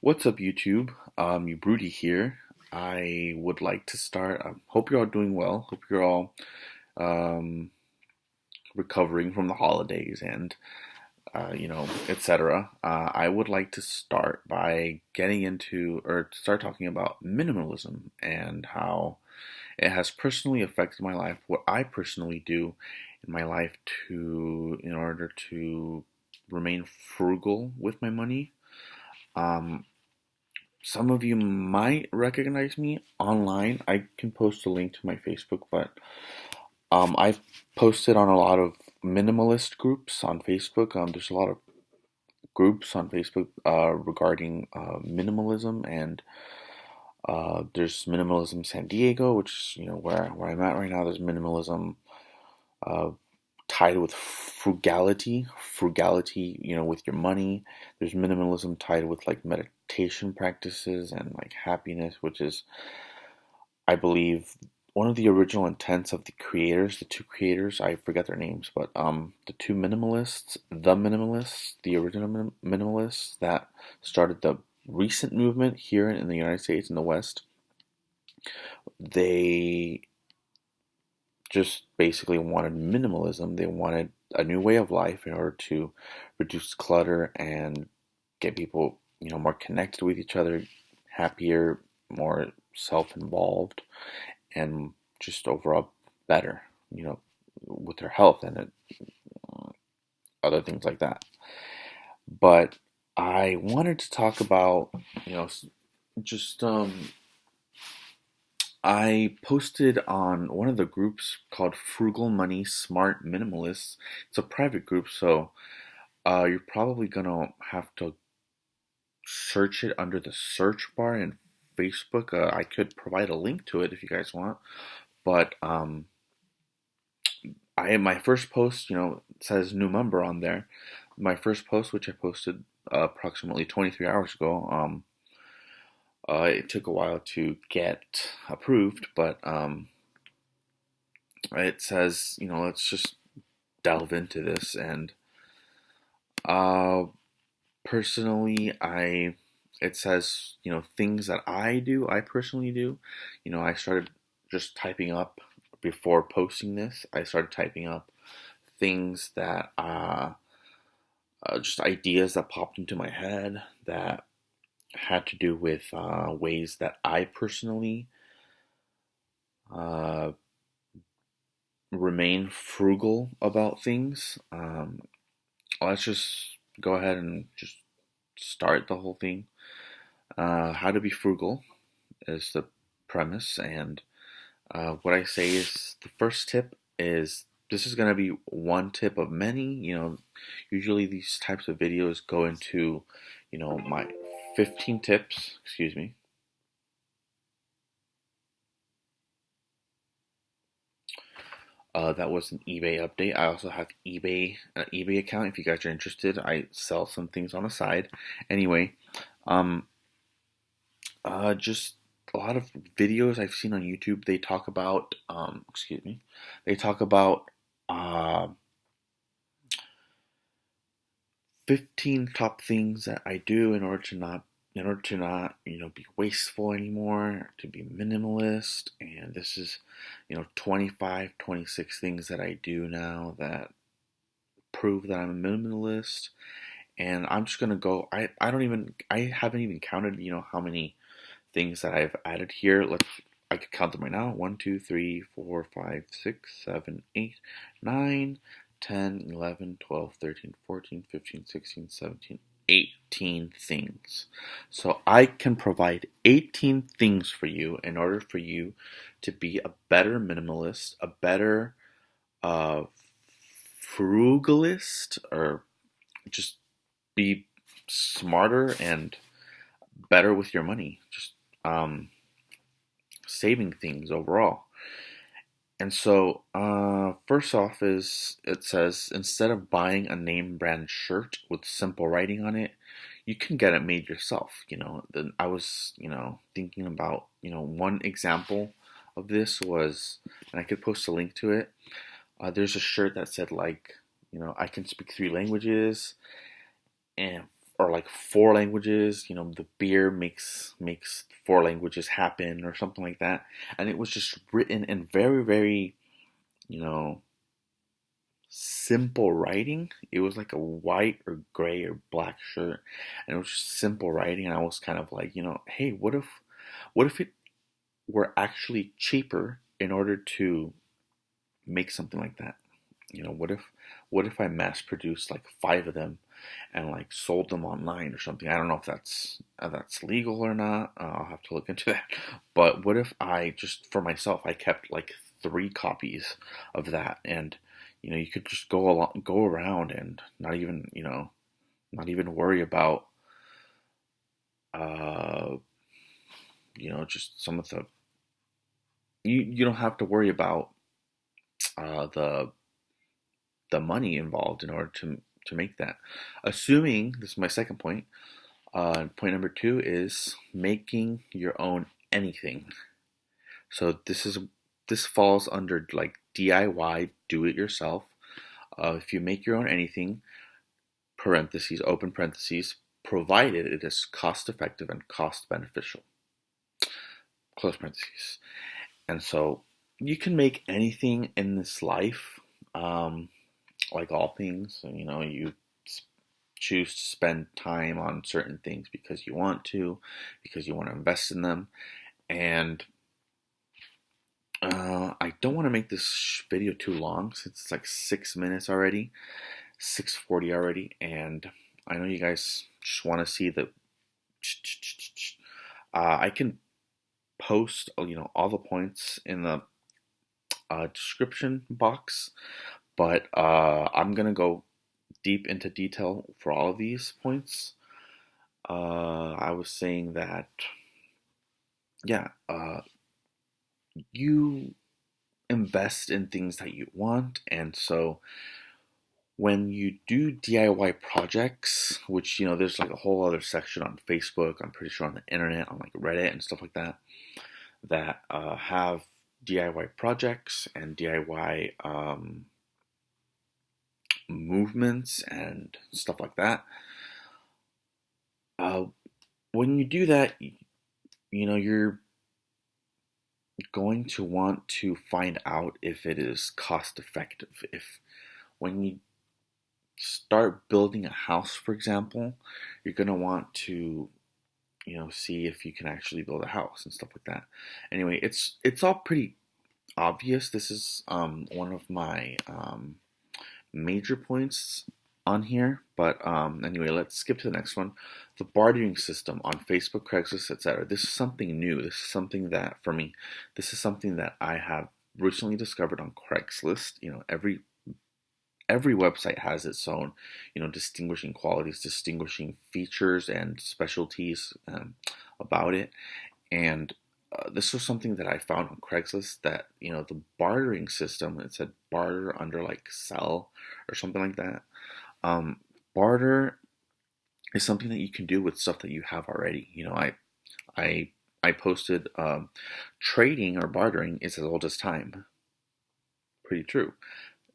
What's up, YouTube? You Broody here. I would like to start. Hope you're all doing well. Hope you're all um, recovering from the holidays and etc. I would like to start by getting into or start talking about minimalism and how it has personally affected my life. What I personally do in my life in order to remain frugal with my money. Um, Some of you might recognize me online. I can post a link to my Facebook, but I've posted on a lot of minimalist groups on Facebook. There's a lot of groups on Facebook regarding minimalism, and there's Minimalism San Diego, which is where I'm at right now. There's minimalism uh, tied with frugality, with your money. There's minimalism tied with like meditation practices and like happiness, which is, I believe, one of the original intents of the two creators, I forget their names, but the minimalists, the original minimalists that started the recent movement here in the United States in the West. They just basically wanted minimalism. They wanted a new way of life in order to reduce clutter and get people, more connected with each other, happier, more self-involved, and just overall better, with their health and other things like that. But I wanted to talk about, just I posted on one of the groups called Frugal Money Smart Minimalists. It's a private group, so you're probably gonna have to search it under the search bar in Facebook. I could provide a link to it if you guys want, but my first post, says new member on there. My first post, which I posted approximately 23 hours ago, it took a while to get approved, but it says, let's just delve into this. And uh, personally, it says, things that I personally do. I started just typing up before posting this. I started typing up things that, just ideas that popped into my head that had to do with ways that I personally uh, remain frugal about things. Let's just go ahead and just start the whole thing. How to be frugal is the premise, and what I say is the first tip is this is going to be one tip of many. Usually these types of videos go into, my 15 tips, excuse me. That was an eBay update. I also have an eBay account if you guys are interested. I sell some things on the side. Anyway, um, just a lot of videos I've seen on YouTube. They talk about, excuse me, they talk about uh, 15 top things that I do in order to not, be wasteful anymore, to be minimalist. And this is, 25, 26 things that I do now that prove that I'm a minimalist. And I'm just gonna go. I haven't even counted, how many things that I've added here. I could count them right now. 1, 2, 3, 4, 5, 6, 7, 8, 9, 10, 11, 12, 13, 14, 15, 16, 17, 18 things. So I can provide 18 things for you in order for you to be a better minimalist, a better uh, frugalist, or just be smarter and better with your money. Just saving things overall. And so, first off, is it says instead of buying a name brand shirt with simple writing on it, you can get it made yourself. Then I was, thinking about, one example of this was, and I could post a link to it. There's a shirt that said like, I can speak three languages, and or like four languages. The beer makes four languages happen, or something like that. And it was just written in very, very, you know, simple writing. It was like a white or gray or black shirt, and it was just simple writing. And I was kind of like, hey, what if it were actually cheaper in order to make something like that? What if I mass produced like five of them and like sold them online or something? I don't know if that's legal or not. I'll have to look into that. But what if I just for myself I kept like three copies of that, and you could just go around and not even worry about uh just some of the you don't have to worry about the money involved in order to make that. Assuming this is my second point. Point number two is making your own anything. So this falls under like DIY, do it yourself. If you make your own anything, parentheses, open parentheses, provided it is cost effective and cost beneficial, close parentheses. And so you can make anything in this life. Like all things, you choose to spend time on certain things because you want to, invest in them. And I don't want to make this video too long since it's like 6 minutes already, 6:40 already, and I know you guys just want to see the. I can post, all the points in the description box, but I'm gonna go deep into detail for all of these points. I was saying that, yeah, you invest in things that you want, and so when you do DIY projects, which there's like a whole other section on Facebook, I'm pretty sure on the internet, on like Reddit and stuff like that, that have DIY projects and DIY movements and stuff like that. When you do that, you're going to want to find out if it is cost effective. If when you start building a house, for example, you're going to want to see if you can actually build a house and stuff like that. Anyway, it's all pretty obvious. This is one of my major points on here, but anyway, let's skip to the next one. The bartering system on Facebook, Craigslist, etc. This is something new. This is something that, for me, this is something that I have recently discovered on Craigslist. Every website has its own, distinguishing qualities, distinguishing features, and specialties about it. And this was something that I found on Craigslist, that the bartering system. It said barter under like sell or something like that. Barter is something that you can do with stuff that you have already. I posted trading or bartering is as old as time. Pretty true.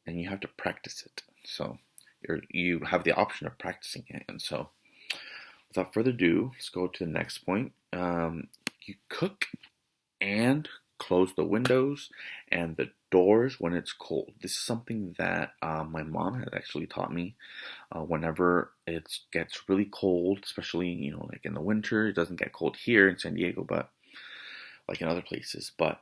And you have to practice it. So you have the option of practicing it. And so without further ado, let's go to the next point. You cook and close the windows and the doors when it's cold. This is something that my mom has actually taught me. Whenever it gets really cold, especially like in the winter. It doesn't get cold here in San Diego, but like in other places. But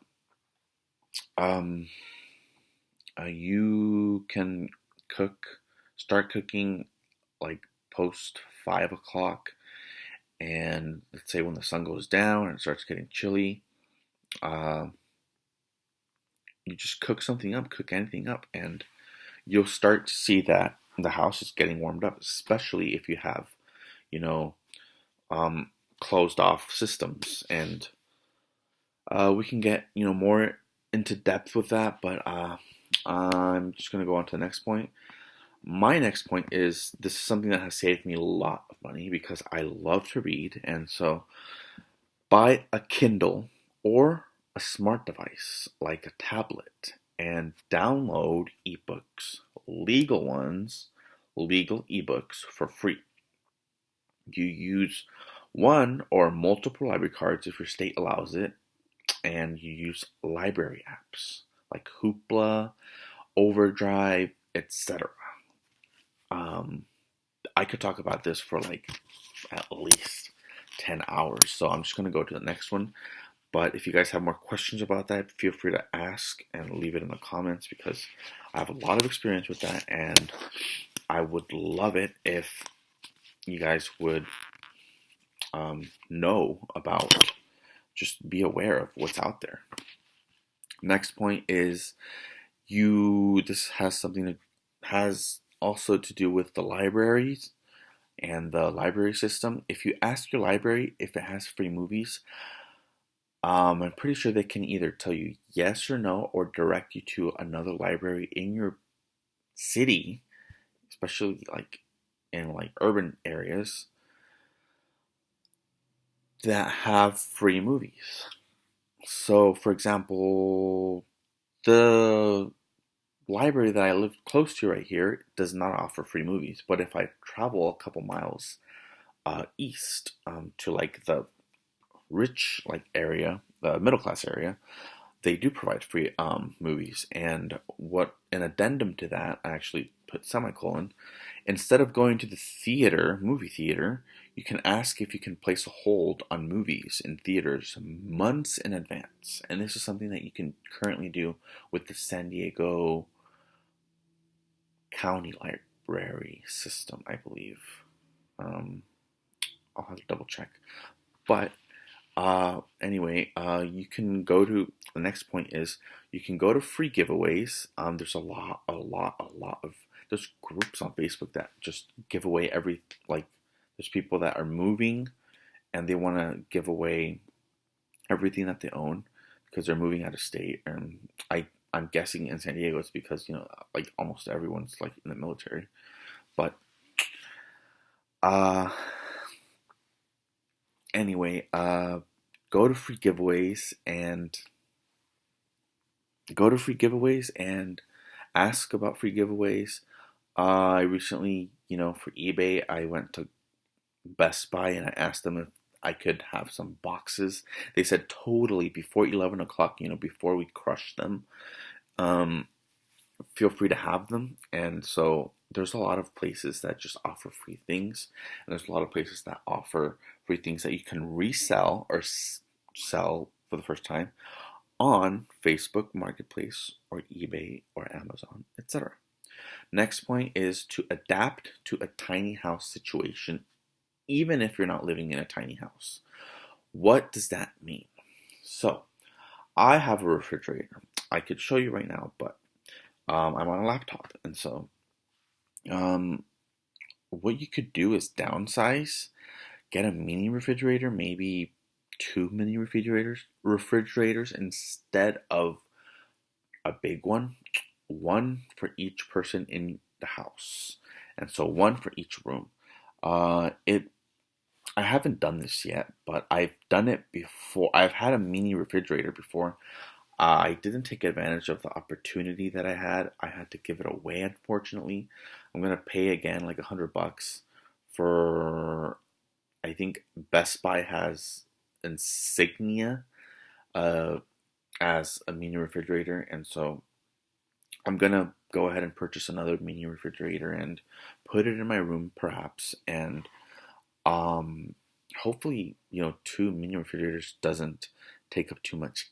you can start cooking like post 5 o'clock, and let's say when the sun goes down and it starts getting chilly, you just cook something up, cook anything up, and you'll start to see that the house is getting warmed up, especially if you have, closed off systems. And we can get, more into depth with that, but I'm just going to go on to the next point. My next point is, this is something that has saved me a lot of money because I love to read, and so buy a Kindle or a smart device like a tablet and download ebooks, legal ones, legal ebooks for free. You use one or multiple library cards if your state allows it, and you use library apps like Hoopla, Overdrive, etc. Um, I could talk about this for like at least 10 hours, so I'm just going to go to the next one. But if you guys have more questions about that, feel free to ask and leave it in the comments, because I have a lot of experience with that, and I would love it if you guys would know about, just be aware of what's out there. Next point is this has also to do with the libraries and the library system. If you ask your library if it has free movies, I'm pretty sure they can either tell you yes or no, or direct you to another library in your city, especially like in like urban areas that have free movies. So, for example, the library that I live close to right here does not offer free movies, but if I travel a couple miles east to like the rich like area, the middle class area, they do provide free movies. And what an addendum to that, I actually put semicolon. Instead of going to the movie theater, you can ask if you can place a hold on movies in theaters months in advance. And this is something that you can currently do with the San Diego County Library system, I believe. I'll have to double check. But anyway, you can go to the next point is you can go to free giveaways. There's a lot of there's groups on Facebook that just give away there's people that are moving and they want to give away everything that they own because they're moving out of state. And I'm guessing in San Diego it's because like almost everyone's like in the military. But anyway, go to free giveaways and ask about free giveaways. I recently, for eBay, I went to Best Buy and I asked them if I could have some boxes. They said totally before 11 o'clock, before we crush them. Feel free to have them. And so there's a lot of places that just offer free things, and there's a lot of places that offer free things that you can resell or sell for the first time on Facebook Marketplace or eBay or Amazon, etc. Next point is to adapt to a tiny house situation, even if you're not living in a tiny house. What does that mean? So, I have a refrigerator. I could show you right now, but I'm on a laptop, and so what you could do is downsize, get a mini refrigerator, maybe 2 mini refrigerators instead of a big one for each person in the house, and so one for each room. I haven't done this yet, but I've done it before. I've had a mini refrigerator before. I didn't take advantage of the opportunity that I had. I had to give it away, unfortunately. I'm gonna pay again like $100 for. I think Best Buy has Insignia as a mini refrigerator, and so I'm gonna go ahead and purchase another mini refrigerator and put it in my room, perhaps, and hopefully, 2 mini refrigerators doesn't take up too much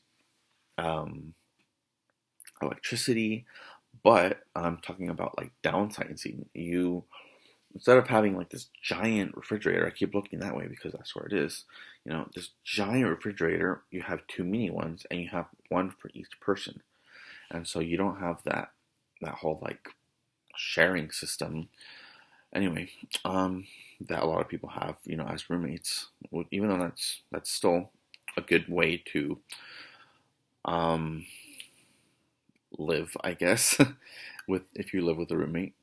electricity. But I'm talking about like downsizing. Instead of having like this giant refrigerator, I keep looking that way because that's where it is. This giant refrigerator, you have 2 mini ones, and you have one for each person, and so you don't have that whole like sharing system. Anyway, that a lot of people have, as roommates. Even though that's still a good way to live, I guess, with if you live with a roommate.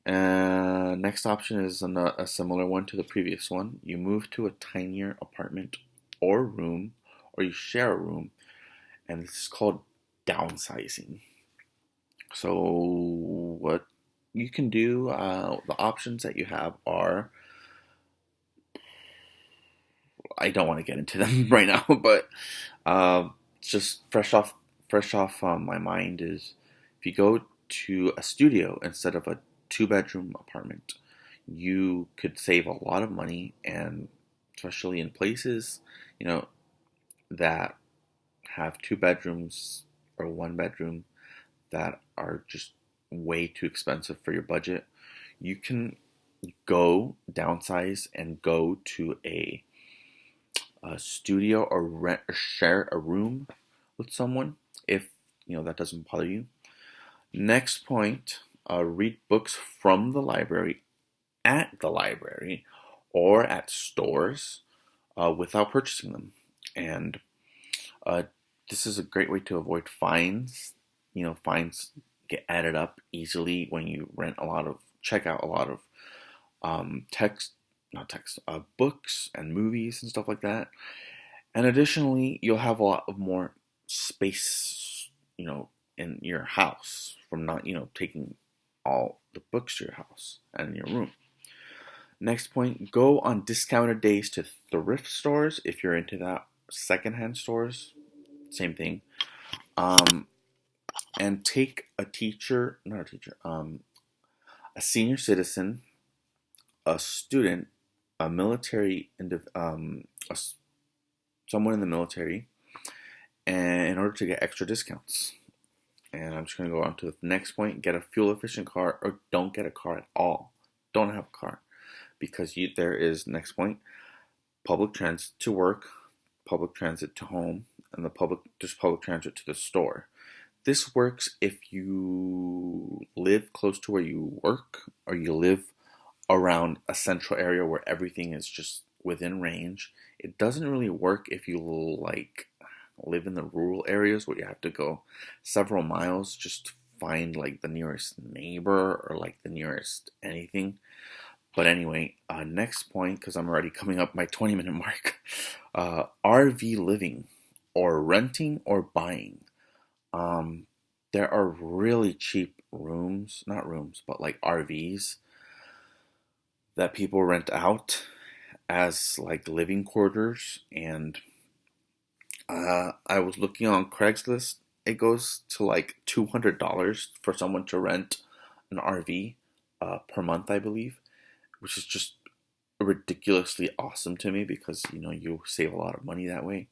Next option is a similar one to the previous one. You move to a tinier apartment or room, or you share a room, and this is called downsizing. So what you can do, the options that you have are I don't want to get into them right now, but just fresh off my mind is if you go to a studio instead of a two-bedroom apartment, you could save a lot of money, and especially in places, you know, that have two bedrooms or one bedroom that are just way too expensive for your budget, you can go downsize and go to a studio or rent or share a room with someone if that doesn't bother you. Next point, read books from the library at the library or at stores without purchasing them. And uh, this is a great way to avoid fines. Fines get added up easily when you check out a lot of not text, books and movies and stuff like that. And additionally, you'll have a lot of more space, in your house from not, taking all the books to your house and in your room. Next point, go on discounted days to thrift stores if you're into that. Secondhand stores, same thing. And take not a teacher, a senior citizen, a student, a military, someone in the military, and in order to get extra discounts. And I'm just going to go on to the next point. Get a fuel efficient car, or don't get a car at all. Don't have a car. Because there is, next point, public transit to work, public transit to home, and just public transit to the store. This works if you live close to where you work, or you live around a central area where everything is just within range. It doesn't really work if you live in the rural areas where you have to go several miles just to find the nearest neighbor or the nearest anything. But anyway, next point, because I'm already coming up my 20-minute mark, RV living or renting or buying. There are really cheap not rooms, but RVs that people rent out as living quarters. And I was looking on Craigslist. It goes to $200 for someone to rent an RV per month, I believe, which is just ridiculously awesome to me because you save a lot of money that way.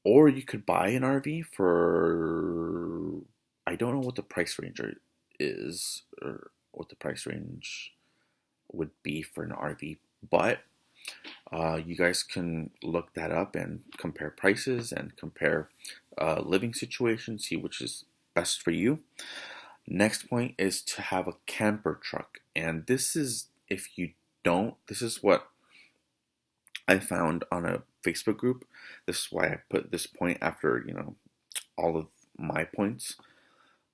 Or you could buy an RV for, I don't know what the price range is, or what the price range would be for an RV, but you guys can look that up and compare prices and compare living situations, see which is best for you. Next point is to have a camper truck, and this is what I found on a Facebook group. This is why I put this point after all of my points.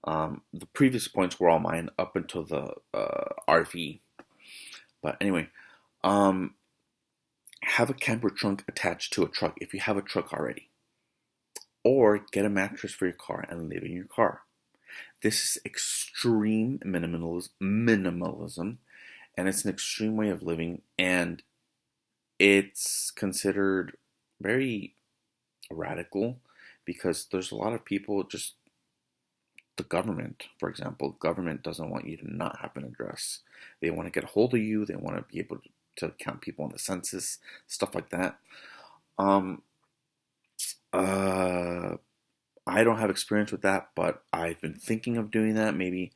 The previous points were all mine up until the RV. But anyway, have a camper trunk attached to a truck if you have a truck already. Or get a mattress for your car and live in your car. This is extreme minimalism, and it's an extreme way of living, and it's considered very radical because there's a lot of people, just the government, for example, government doesn't want you to not have an address. They want to get a hold of you. They want to be able to count people on the census, stuff like that. I don't have experience with that, but I've been thinking of doing that, maybe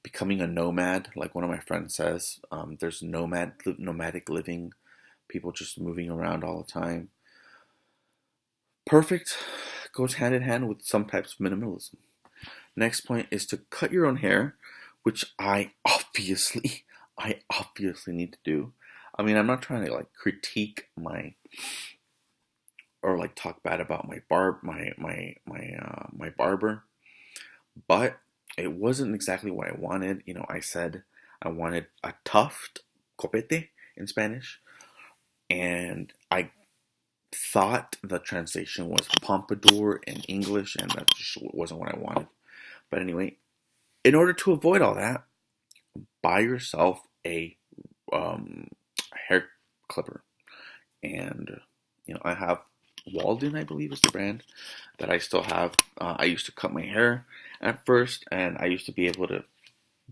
becoming a nomad, like one of my friends says. There's nomadic living, people just moving around all the time. Perfect. Goes hand in hand with some types of minimalism. Next point is to cut your own hair, which I obviously need to do. I mean, I'm not trying to critique or talk bad about my barber, but it wasn't exactly what I wanted. I said I wanted a tuft, copete in Spanish, and I thought the translation was pompadour in English, and that just wasn't what I wanted. But anyway, in order to avoid all that, buy yourself a hair clipper. and I have Walden, I believe is the brand that I still have. I used to cut my hair at first, and I used to be able to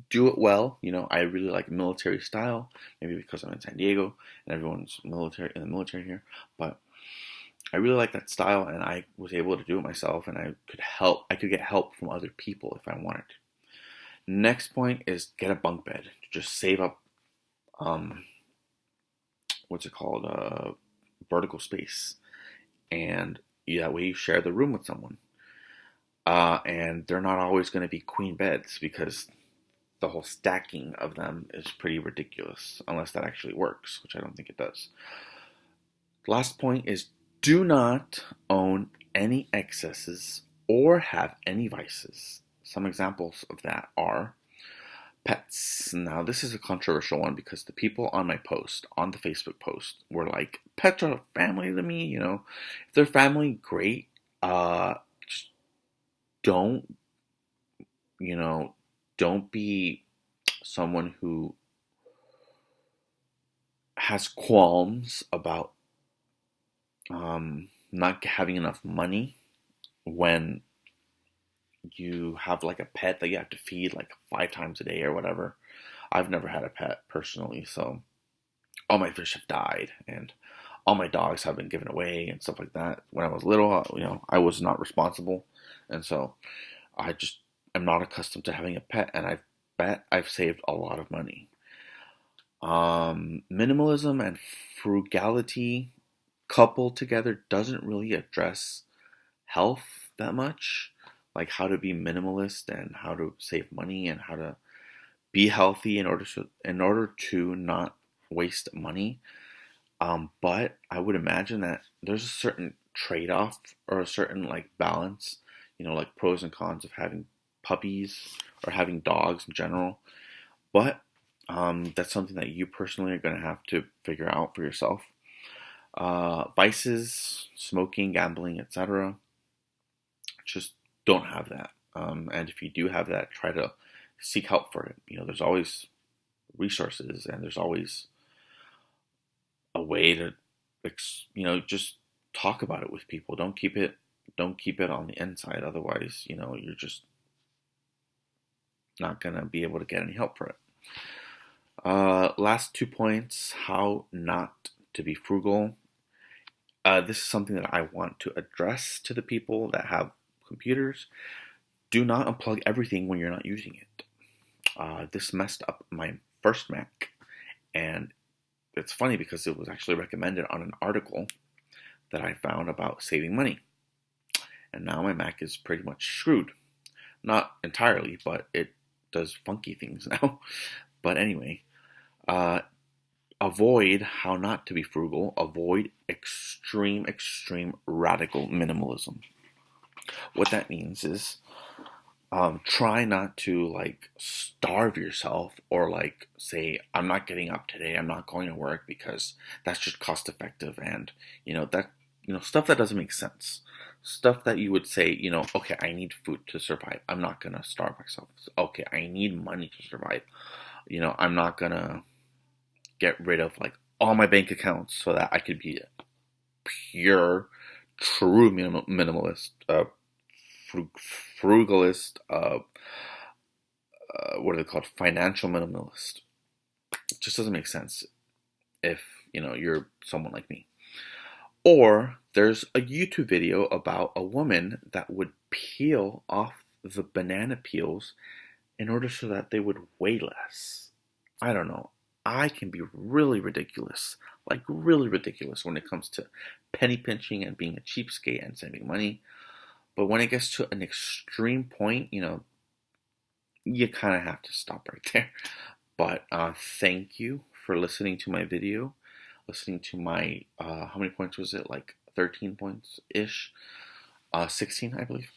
do it well. I really like military style, maybe because I'm in San Diego and everyone's military in the military here, but I really like that style, and I was able to do it myself, and I could get help from other people if I wanted to. Next point is get a bunk bed. Just save up, what's it called, vertical space, and that way you share the room with someone. And they're not always going to be queen beds, because the whole stacking of them is pretty ridiculous, unless that actually works, which I don't think it does. Last point is do not own any excesses or have any vices. Some examples of that are pets. Now, this is a controversial one because the people on my post, on the Facebook post, were like, pets are family to me, If they're family, great. Just don't, don't be someone who has qualms about not having enough money when you have like a pet that you have to feed like 5 times a day or whatever. I've never had a pet personally, so all my fish have died and all my dogs have been given away and stuff like that. When I was little, I was not responsible, and so I just am not accustomed to having a pet, and I bet I've saved a lot of money. Minimalism and frugality coupled together doesn't really address health that much, like how to be minimalist and how to save money and how to be healthy in order to not waste money. But I would imagine that there's a certain trade-off or a certain like balance, like pros and cons of having puppies or having dogs in general. But that's something that you personally are going to have to figure out for yourself. Vices, smoking, gambling, etc. Just don't have that. And if you do have that, try to seek help for it. There's always resources, and there's always a way to, just talk about it with people. Don't keep it on the inside. Otherwise, you're just not gonna be able to get any help for it. Last 2 points: how not to be frugal. This is something that I want to address to the people that have computers. Do not unplug everything when you're not using it. This messed up my first Mac, and it's funny because it was actually recommended on an article that I found about saving money. And now my Mac is pretty much screwed. Not entirely, but it does funky things now. But anyway, avoid how not to be frugal. Avoid extreme radical minimalism. What that means is try not to like starve yourself or like say, I'm not getting up today, I'm not going to work, because that's just cost effective, and stuff that doesn't make sense. Stuff that you would say, okay, I need food to survive. I'm not gonna starve myself. Okay, I need money to survive. I'm not gonna get rid of like all my bank accounts so that I could be a pure, true minimalist, frugalist, what are they called? Financial minimalist. It just doesn't make sense if, you're someone like me. Or there's a YouTube video about a woman that would peel off the banana peels in order so that they would weigh less. I don't know. I can be really ridiculous, like really ridiculous when it comes to penny pinching and being a cheapskate and saving money. But when it gets to an extreme point, you kind of have to stop right there. But thank you for listening to my video, listening to my, how many points was it? Like 13 points-ish? 16, I believe,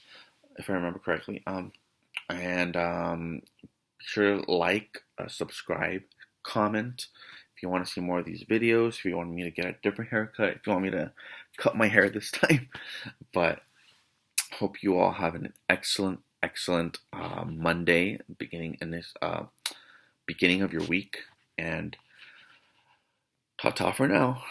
if I remember correctly. And be sure to like, subscribe, comment if you want to see more of these videos, if you want me to get a different haircut, if you want me to cut my hair this time. But hope you all have an excellent Monday beginning of your week, and ta-ta for now.